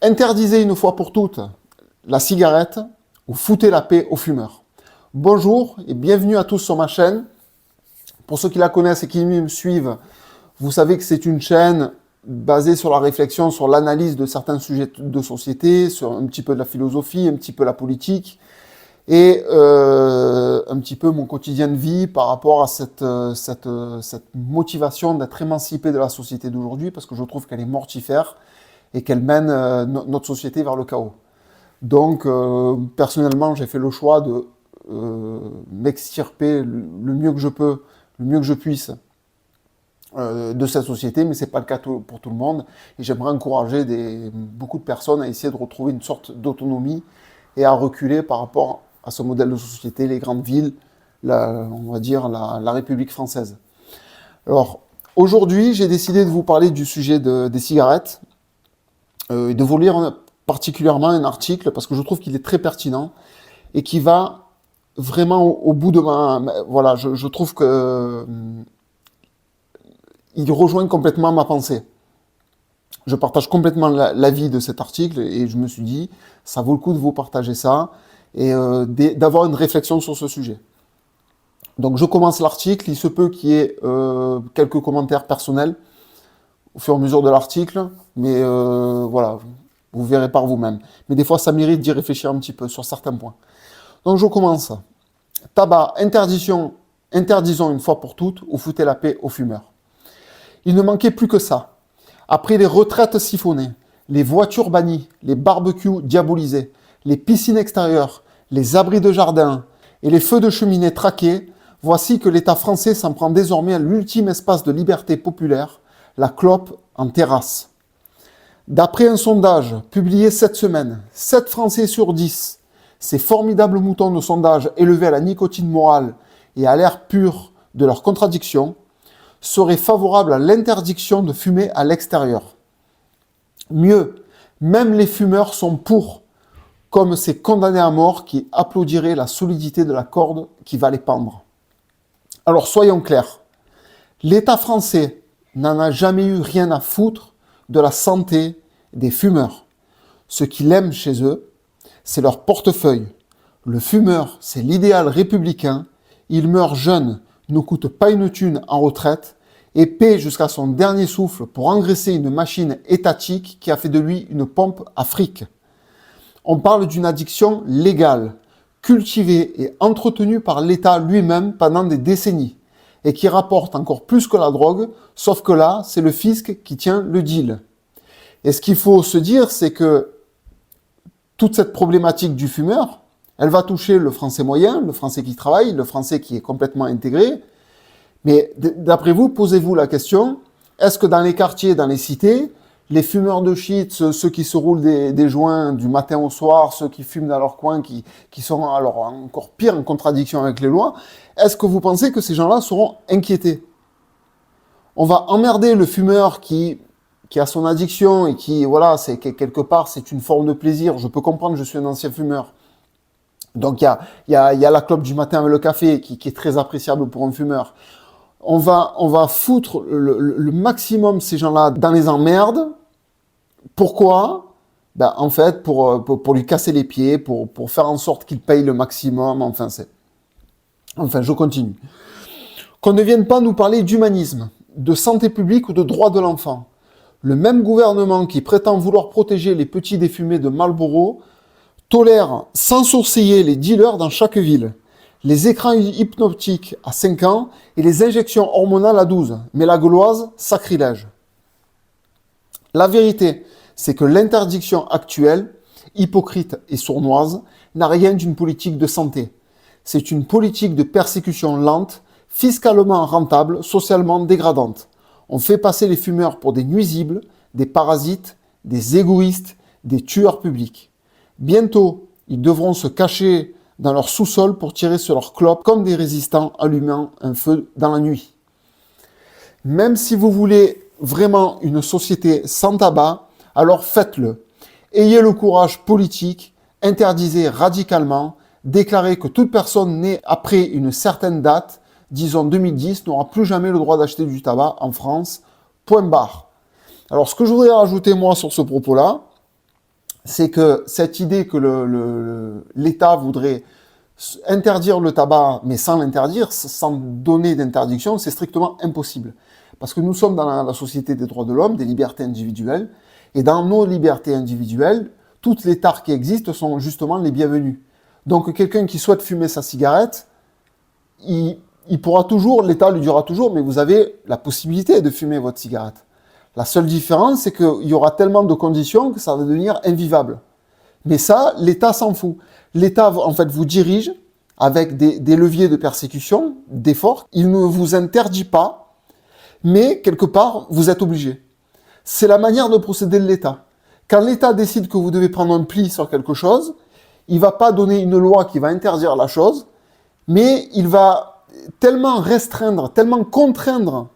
Interdisez une fois pour toutes la cigarette ou foutez la paix aux fumeurs. Bonjour et bienvenue à tous sur ma chaîne. Pour ceux qui la connaissent et qui me suivent, vous savez que c'est une chaîne basée sur la réflexion, sur l'analyse de certains sujets de société, sur un petit peu de la philosophie, un petit peu la politique et un petit peu mon quotidien de vie par rapport à cette motivation d'être émancipé de la société d'aujourd'hui parce que je trouve qu'elle est mortifère et qu'elle mène notre société vers le chaos. Donc, personnellement, j'ai fait le choix de m'extirper le mieux que je peux, le mieux que je puisse de cette société, mais ce n'est pas le cas pour tout le monde. Et j'aimerais encourager beaucoup de personnes à essayer de retrouver une sorte d'autonomie et à reculer par rapport à ce modèle de société, les grandes villes, on va dire la République française. Alors, aujourd'hui, j'ai décidé de vous parler du sujet des cigarettes, et de vous lire particulièrement un article parce que je trouve qu'il est très pertinent et qui va vraiment au bout de voilà, je trouve que il rejoint complètement ma pensée. Je partage complètement l'avis de cet article et je me suis dit, ça vaut le coup de vous partager ça et d'avoir une réflexion sur ce sujet. Donc je commence l'article, il se peut qu'il y ait quelques commentaires personnels au fur et à mesure de l'article, mais voilà, vous verrez par vous-même. Mais des fois, ça mérite d'y réfléchir un petit peu sur certains points. Donc je commence. Tabac, interdisons une fois pour toutes ou foutez la paix aux fumeurs. Il ne manquait plus que ça. Après les retraites siphonnées, les voitures bannies, les barbecues diabolisés, les piscines extérieures, les abris de jardin et les feux de cheminée traqués, voici que l'État français s'en prend désormais à l'ultime espace de liberté populaire, la clope en terrasse. D'après un sondage publié cette semaine, 7 Français sur 10, ces formidables moutons de sondage élevés à la nicotine morale et à l'air pur de leurs contradictions, seraient favorables à l'interdiction de fumer à l'extérieur. Mieux, même les fumeurs sont pour, comme ces condamnés à mort qui applaudiraient la solidité de la corde qui va les pendre. Alors soyons clairs, l'État français n'en a jamais eu rien à foutre de la santé des fumeurs. Ce qu'il aime chez eux, c'est leur portefeuille. Le fumeur, c'est l'idéal républicain. Il meurt jeune, ne coûte pas une thune en retraite et paie jusqu'à son dernier souffle pour engraisser une machine étatique qui a fait de lui une pompe à fric. On parle d'une addiction légale, cultivée et entretenue par l'État lui-même pendant des décennies et qui rapporte encore plus que la drogue, sauf que là, c'est le fisc qui tient le deal. Et ce qu'il faut se dire, c'est que toute cette problématique du fumeur, elle va toucher le français moyen, le français qui travaille, le français qui est complètement intégré. Mais d'après vous, posez-vous la question, est-ce que dans les quartiers, dans les cités, les fumeurs de shit, ceux qui se roulent des joints du matin au soir, ceux qui fument dans leur coin, qui sont alors encore pire en contradiction avec les lois, est-ce que vous pensez que ces gens-là seront inquiétés? On va emmerder le fumeur qui a son addiction et qui, voilà, c'est quelque part, c'est une forme de plaisir. Je peux comprendre, je suis un ancien fumeur. Donc, il y a la clope du matin avec le café qui est très appréciable pour un fumeur. On va foutre le maximum ces gens-là dans les emmerdes. Pourquoi? Ben, en fait, pour lui casser les pieds, pour faire en sorte qu'il paye le maximum. Enfin, je continue. Qu'on ne vienne pas nous parler d'humanisme, de santé publique ou de droits de l'enfant. Le même gouvernement qui prétend vouloir protéger les petits défumés de Marlboro tolère sans sourciller les dealers dans chaque ville, les écrans hypnotiques à 5 ans et les injections hormonales à 12. Mais la gauloise, sacrilège. La vérité, c'est que l'interdiction actuelle, hypocrite et sournoise, n'a rien d'une politique de santé. C'est une politique de persécution lente, fiscalement rentable, socialement dégradante. On fait passer les fumeurs pour des nuisibles, des parasites, des égoïstes, des tueurs publics. Bientôt, ils devront se cacher dans leur sous-sol pour tirer sur leurs clopes comme des résistants allumant un feu dans la nuit. Même si vous voulez vraiment une société sans tabac, alors faites-le. Ayez le courage politique, interdisez radicalement, déclarez que toute personne née après une certaine date, disons 2010, n'aura plus jamais le droit d'acheter du tabac en France, point barre. Alors ce que je voudrais rajouter moi sur ce propos-là, c'est que cette idée que l'État voudrait interdire le tabac, mais sans l'interdire, sans donner d'interdiction, c'est strictement impossible. Parce que nous sommes dans la société des droits de l'homme, des libertés individuelles, et dans nos libertés individuelles, toutes les tares qui existent sont justement les bienvenues. Donc quelqu'un qui souhaite fumer sa cigarette, il pourra toujours, l'État lui dira toujours, mais vous avez la possibilité de fumer votre cigarette. La seule différence, c'est qu'il y aura tellement de conditions que ça va devenir invivable. Mais ça, l'État s'en fout. L'État, en fait, vous dirige avec des leviers de persécution, d'effort. Il ne vous interdit pas, mais quelque part, vous êtes obligé. C'est la manière de procéder de l'État. Quand l'État décide que vous devez prendre un pli sur quelque chose, il ne va pas donner une loi qui va interdire la chose, mais il va tellement restreindre, tellement contraindre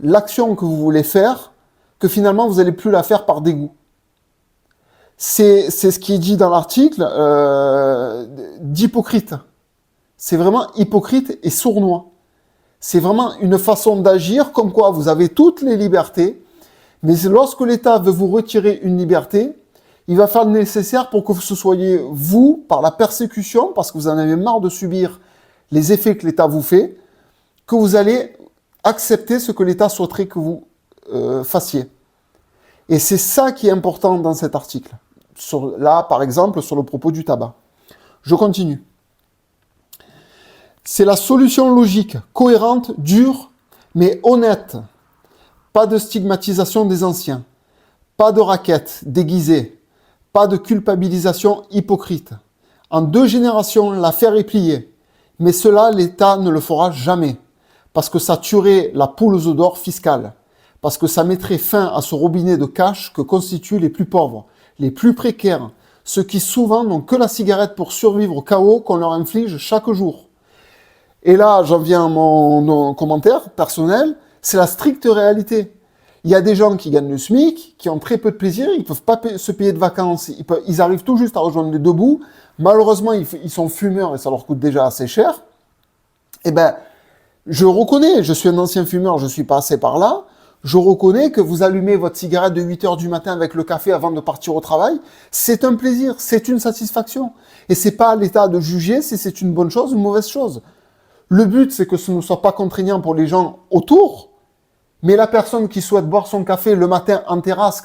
l'action que vous voulez faire, que finalement, vous n'allez plus la faire par dégoût. C'est ce qui est dit dans l'article d'hypocrite. C'est vraiment hypocrite et sournois. C'est vraiment une façon d'agir comme quoi vous avez toutes les libertés, mais lorsque l'État veut vous retirer une liberté, il va faire le nécessaire pour que ce soyez vous, par la persécution, parce que vous en avez marre de subir les effets que l'État vous fait, que vous allez accepter ce que l'État souhaiterait que vous fassiez. Et c'est ça qui est important dans cet article. Là, par exemple, sur le propos du tabac. Je continue. C'est la solution logique, cohérente, dure, mais honnête. Pas de stigmatisation des anciens. Pas de raquettes déguisées. Pas de culpabilisation hypocrite. En 2 générations, l'affaire est pliée. Mais cela, l'État ne le fera jamais. Parce que ça tuerait la poule aux œufs d'or fiscale. Parce que ça mettrait fin à ce robinet de cash que constituent les plus pauvres, les plus précaires, ceux qui souvent n'ont que la cigarette pour survivre au chaos qu'on leur inflige chaque jour. Et là, j'en viens à mon commentaire personnel, c'est la stricte réalité. Il y a des gens qui gagnent le SMIC, qui ont très peu de plaisir, ils ne peuvent pas se payer de vacances, ils arrivent tout juste à rejoindre les 2 bouts. Malheureusement, ils sont fumeurs et ça leur coûte déjà assez cher. Eh ben, je reconnais, je suis un ancien fumeur, je suis passé par là. Je reconnais que vous allumez votre cigarette de 8 heures du matin avec le café avant de partir au travail. C'est un plaisir, c'est une satisfaction. Et c'est pas à l'État de juger si c'est une bonne chose ou une mauvaise chose. Le but, c'est que ce ne soit pas contraignant pour les gens autour, mais la personne qui souhaite boire son café le matin en terrasse,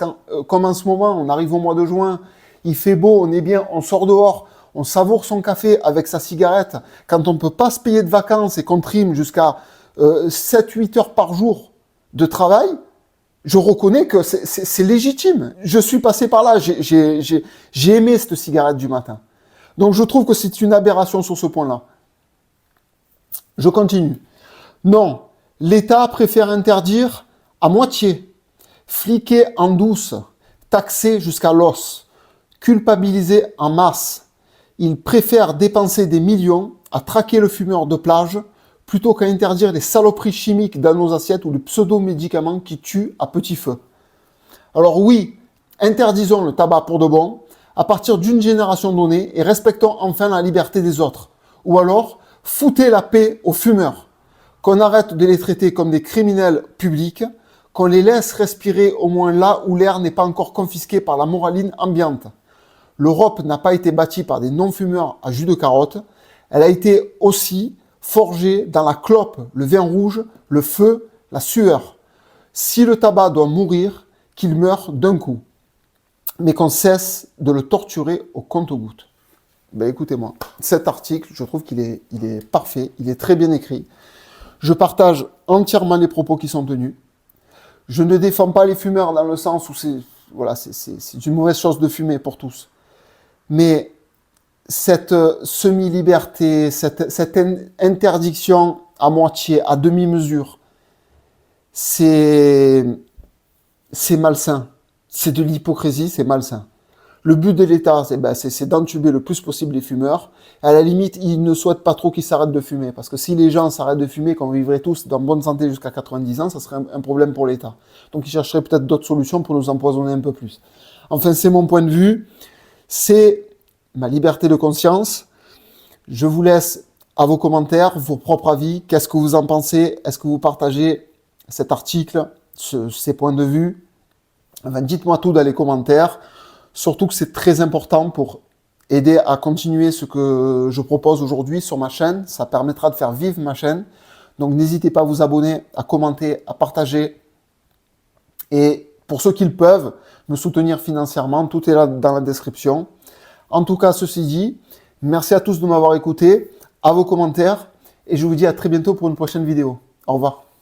comme en ce moment, on arrive au mois de juin, il fait beau, on est bien, on sort dehors, on savoure son café avec sa cigarette, quand on ne peut pas se payer de vacances et qu'on trime jusqu'à 7-8 heures par jour de travail, je reconnais que c'est légitime. Je suis passé par là, j'ai aimé cette cigarette du matin. Donc je trouve que c'est une aberration sur ce point-là. Je continue. Non, l'État préfère interdire à moitié, fliquer en douce, taxer jusqu'à l'os, culpabiliser en masse. Il préfère dépenser des millions à traquer le fumeur de plage plutôt qu'à interdire les saloperies chimiques dans nos assiettes ou les pseudo-médicaments qui tuent à petit feu. Alors oui, interdisons le tabac pour de bon, à partir d'une génération donnée, et respectons enfin la liberté des autres. Ou alors, foutez la paix aux fumeurs, qu'on arrête de les traiter comme des criminels publics, qu'on les laisse respirer au moins là où l'air n'est pas encore confisqué par la moraline ambiante. L'Europe n'a pas été bâtie par des non-fumeurs à jus de carotte, elle a été aussi forgé dans la clope, le vin rouge, le feu, la sueur. Si le tabac doit mourir, qu'il meure d'un coup. Mais qu'on cesse de le torturer au compte-gouttes. Ben écoutez-moi, cet article, je trouve qu'il est parfait, il est très bien écrit. Je partage entièrement les propos qui sont tenus. Je ne défends pas les fumeurs dans le sens où c'est une mauvaise chose de fumer pour tous. Mais cette semi-liberté, cette interdiction à moitié, à demi-mesure, c'est malsain. C'est de l'hypocrisie, c'est malsain. Le but de l'État, c'est d'entuber le plus possible les fumeurs. À la limite, il ne souhaite pas trop qu'ils s'arrêtent de fumer. Parce que si les gens s'arrêtent de fumer, qu'on vivrait tous dans bonne santé jusqu'à 90 ans, ça serait un problème pour l'État. Donc il chercherait peut-être d'autres solutions pour nous empoisonner un peu plus. Enfin, c'est mon point de vue. C'est ma liberté de conscience. Je vous laisse à vos commentaires, vos propres avis. Qu'est-ce que vous en pensez? Est-ce que vous partagez cet article, ces points de vue? Enfin, dites-moi tout dans les commentaires. Surtout que c'est très important pour aider à continuer ce que je propose aujourd'hui sur ma chaîne. Ça permettra de faire vivre ma chaîne. Donc n'hésitez pas à vous abonner, à commenter, à partager. Et pour ceux qui le peuvent, me soutenir financièrement, tout est là dans la description. En tout cas, ceci dit, merci à tous de m'avoir écouté, à vos commentaires, et je vous dis à très bientôt pour une prochaine vidéo. Au revoir.